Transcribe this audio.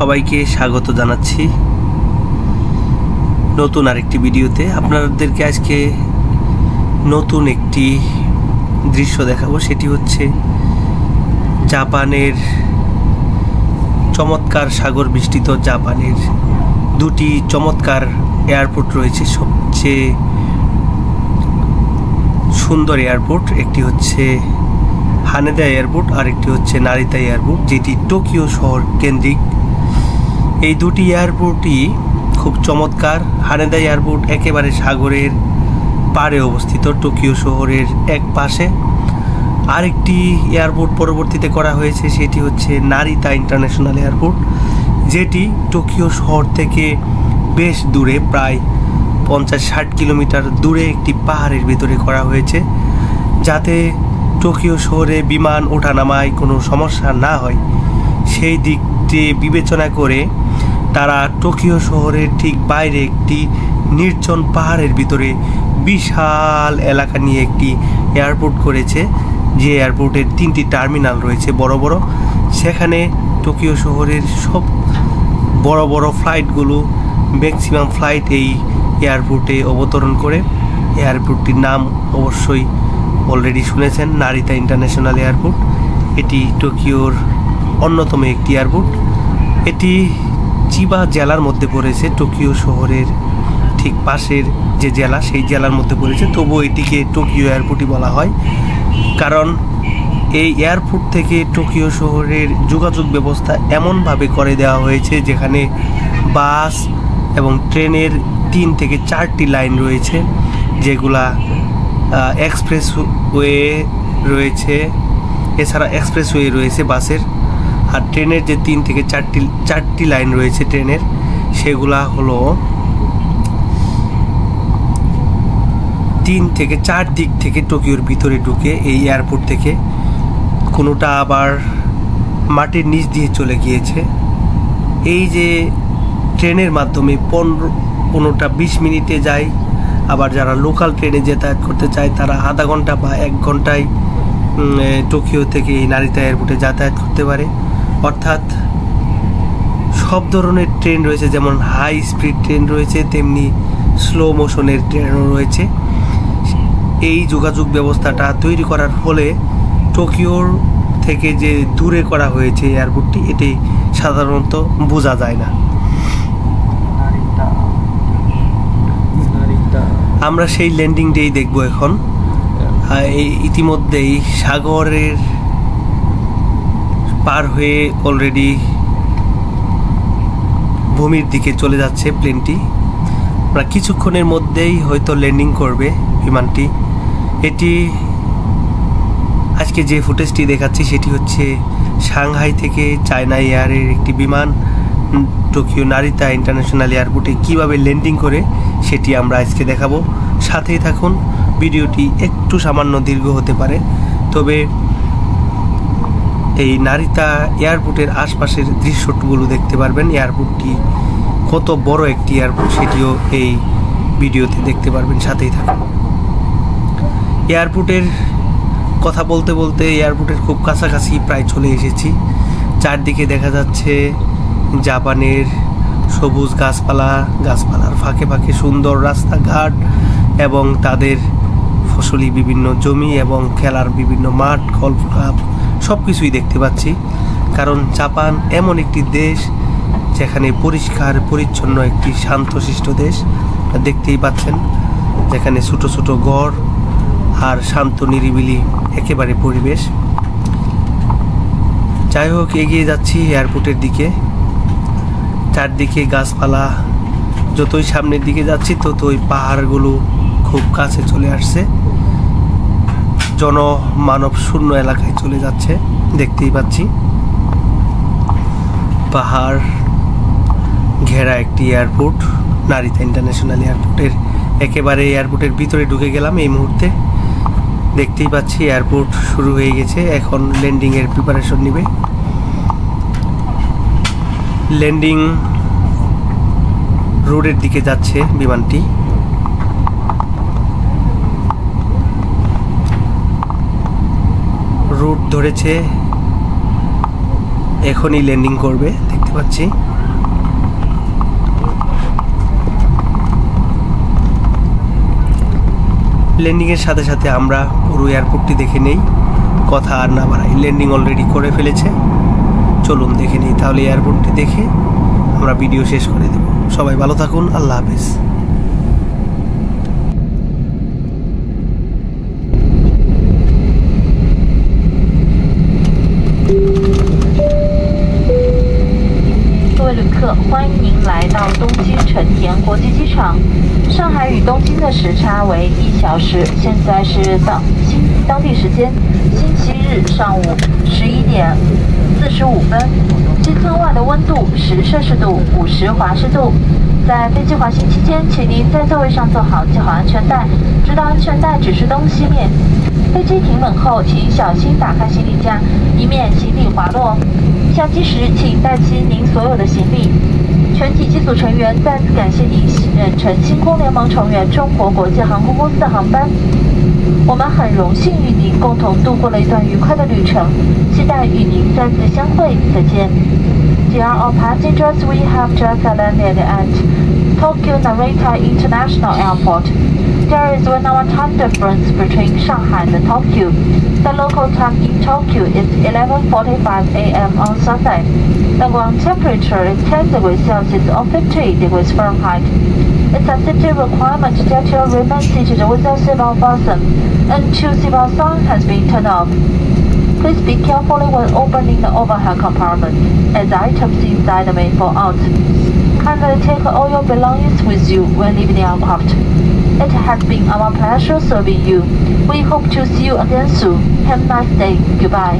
সবাইকে স্বাগত জানাচ্ছি নতুন আরেকটি ভিডিওতে। আপনাদেরকে আজকে নতুন একটি দৃশ্য দেখাবো, সেটি হচ্ছে জাপানের চমৎকার সাগর বেষ্টিত জাপানের দুটি চমৎকার এয়ারপোর্ট রয়েছে। সবচেয়ে সুন্দর এয়ারপোর্ট একটি হচ্ছে হানেদা এয়ারপোর্ট আর একটি হচ্ছে নারিতা এয়ারপোর্ট, যেটি টোকিও শহর কেন্দ্রিক। এই দুটি এয়ারপোর্টই খুব চমৎকার। হানেদা এয়ারপোর্ট একেবারে সাগরের পাড়ে অবস্থিত, টোকিও শহরের এক পাশে। আরেকটি এয়ারপোর্ট পরবর্তীতে করা হয়েছে, সেটি হচ্ছে নারিতা ইন্টারন্যাশনাল এয়ারপোর্ট, যেটি টোকিও শহর থেকে বেশ দূরে, প্রায় 50-60 কিলোমিটার দূরে একটি পাহাড়ের ভিতরে করা হয়েছে, যাতে টোকিও শহরে বিমান ওঠানামায় কোনো সমস্যা না হয় সেই দিকটি বিবেচনা করে তারা টোকিও শহরের ঠিক বাইরে একটি নির্জন পাহাড়ের ভিতরে বিশাল এলাকা নিয়ে একটি এয়ারপোর্ট করেছে, যে এয়ারপোর্টের 3টি টার্মিনাল রয়েছে বড় বড়। সেখানে টোকিও শহরের সব বড় বড় ফ্লাইটগুলো, ম্যাক্সিমাম ফ্লাইট এই এয়ারপোর্টে অবতরণ করে। এয়ারপোর্টটির নাম অবশ্যই অলরেডি শুনেছেন, নারিতা ইন্টারন্যাশনাল এয়ারপোর্ট। এটি টোকিওর অন্যতম একটি এয়ারপোর্ট। এটি চিবা জেলার মধ্যে পড়েছে, টোকিও শহরের ঠিক পাশের যে জেলা সেই জেলার মধ্যে পড়েছে, তবুও এটিকে টোকিও এয়ারপোর্টই বলা হয়, কারণ এই এয়ারপোর্ট থেকে টোকিও শহরের যোগাযোগ ব্যবস্থা এমনভাবে করে দেওয়া হয়েছে, যেখানে বাস এবং ট্রেনের 3 থেকে 4টি লাইন রয়েছে, যেগুলা এক্সপ্রেসওয়ে রয়েছে, এছাড়া এক্সপ্রেসওয়ে রয়েছে বাসের। আর ট্রেনের যে 3 থেকে 4টি লাইন রয়েছে ট্রেনের, সেগুলা হলো 3 থেকে 4 দিক থেকে টোকিওর ভিতরে ঢুকে এই এয়ারপোর্ট থেকে। কোনোটা আবার মাটির নিচ দিয়ে চলে গিয়েছে। এই যে ট্রেনের মাধ্যমে 15টা 20 মিনিটে যায়, আবার যারা লোকাল ট্রেনে যাতায়াত করতে চায় তারা আধা ঘন্টা বা 1 ঘন্টায় টোকিও থেকে এই নারিতা এয়ারপোর্টে যাতায়াত করতে পারে। অর্থাৎ সব ধরনের ট্রেন রয়েছে, যেমন হাই স্পিড ট্রেন রয়েছে, তেমনি স্লো মোশনের ট্রেনও রয়েছে। এই যোগাযোগ ব্যবস্থাটা তৈরি করার ফলে টোকিওর থেকে যে দূরে করা হয়েছে এয়ারপোর্টটি, এটি সাধারণত বোঝা যায় না। আমরা সেই ল্যান্ডিং ডেই দেখব এখন। ইতিমধ্যেই সাগরের পার হয়ে অলরেডি ভূমির দিকে চলে যাচ্ছে প্লেনটি। আমরা কিছুক্ষণের মধ্যেই হয়তো ল্যান্ডিং করবে বিমানটি। এটি আজকে যে ফুটেজটি দেখাচ্ছি সেটি হচ্ছে সাংহাই থেকে চায়না এয়ারের একটি বিমান টোকিও নারিতা ইন্টারন্যাশনাল এয়ারপোর্টে কীভাবে ল্যান্ডিং করে সেটি আমরা আজকে দেখাবো। সাথেই থাকুন। ভিডিওটি একটু সামান্য দীর্ঘ হতে পারে, তবে এই নারিতা এয়ারপোর্টের আশপাশের দৃশ্যগুলো দেখতে পারবেন। এয়ারপোর্টটি কত বড় একটি এয়ারপোর্ট সেটিও এই ভিডিওতে দেখতে পারবেন, সাথেই থাকুন। এয়ারপোর্টের কথা বলতে বলতে এয়ারপোর্টের খুব কাছাকাছি প্রায় চলে এসেছি। চারদিকে দেখা যাচ্ছে জাপানের সবুজ গাছপালার ফাঁকে ফাঁকে সুন্দর রাস্তাঘাট এবং তাদের ফসলি বিভিন্ন জমি এবং খেলার বিভিন্ন মাঠ, গল্ফ ক্লাব সব কিছুই দেখতে পাচ্ছি। কারণ জাপান এমন একটি দেশ যেখানে পরিষ্কার পরিচ্ছন্ন একটি শান্তশিষ্ট দেশ, দেখতেই পাচ্ছেন, যেখানে ছোট ছোট ঘর আর শান্ত নিরিবিলি একেবারে পরিবেশ। যাই হোক, এগিয়ে যাচ্ছি এয়ারপোর্টের দিকে। চারদিকে গাছপালা, যতই সামনের দিকে যাচ্ছি ততই পাহাড়গুলো খুব কাছে চলে আসছে, জনমানব শূন্য এলাকায় চলে যাচ্ছে, দেখতেই পাচ্ছি। পাহাড় ঘেরা একটি এয়ারপোর্ট, নারিতা ইন্টারন্যাশনাল এয়ারপোর্টের একেবারে এয়ারপোর্টের ভিতরে ঢুকে গেলাম এই মুহূর্তে। দেখতেই পাচ্ছি এয়ারপোর্ট শুরু হয়ে গেছে, এখন ল্যান্ডিংয়ের প্রিপারেশন নেবে। ল্যান্ডিং রোডের দিকে যাচ্ছে বিমানটি। রুট ধরেছে, এখনই ল্যান্ডিং করবে, দেখতে দেখতে পাচ্ছি। ল্যান্ডিংয়ের সাথে সাথে আমরা পুরো এয়ারপোর্টটি দেখে নেই, কথা আর না বাড়াই। ল্যান্ডিং অলরেডি করে ফেলেছে, চলুন দেখে নিই। তাহলে এয়ারপোর্টটি দেখে আমরা ভিডিও শেষ করে দেব। সবাই ভালো থাকুন, আল্লাহ হাফেজ।旅客，欢迎您来到东京成田国际机场。上海与东京的时差为1小时，现在是当地时间星期日上午11点45分。机舱外的温度10摄氏度，50华氏度。在飞机滑行期间，请您在座位上坐好，系好安全带，直到安全带指示灯熄灭。飞机停稳后，请小心打开行李架，以免行李滑落。下机时，请带齐您所有的行李。全体机组成员再次感谢您任乘星空联盟成员中国国际航空公司的航班。我们很荣幸与您共同度过了一段愉快的旅程，期待与您再次相会。再见。Dear all passengers, we have just landed at Tokyo Narita International Airport. There is 1 hour time difference between Shanghai and Tokyo. The local time in Tokyo is 11:45 a.m. on Sunday. The ground temperature is 10 degrees Celsius or 50 degrees Fahrenheit. It's a safety requirement that you remain seated with your seatbelt fastened until seatbelt sign has been turned off. Please be careful when opening the overhead compartment, as items inside may fall out. Kindly take all your belongings with you when leaving the aircraft. It has been our pleasure serving you. We hope to see you again soon. Have a nice day. Goodbye.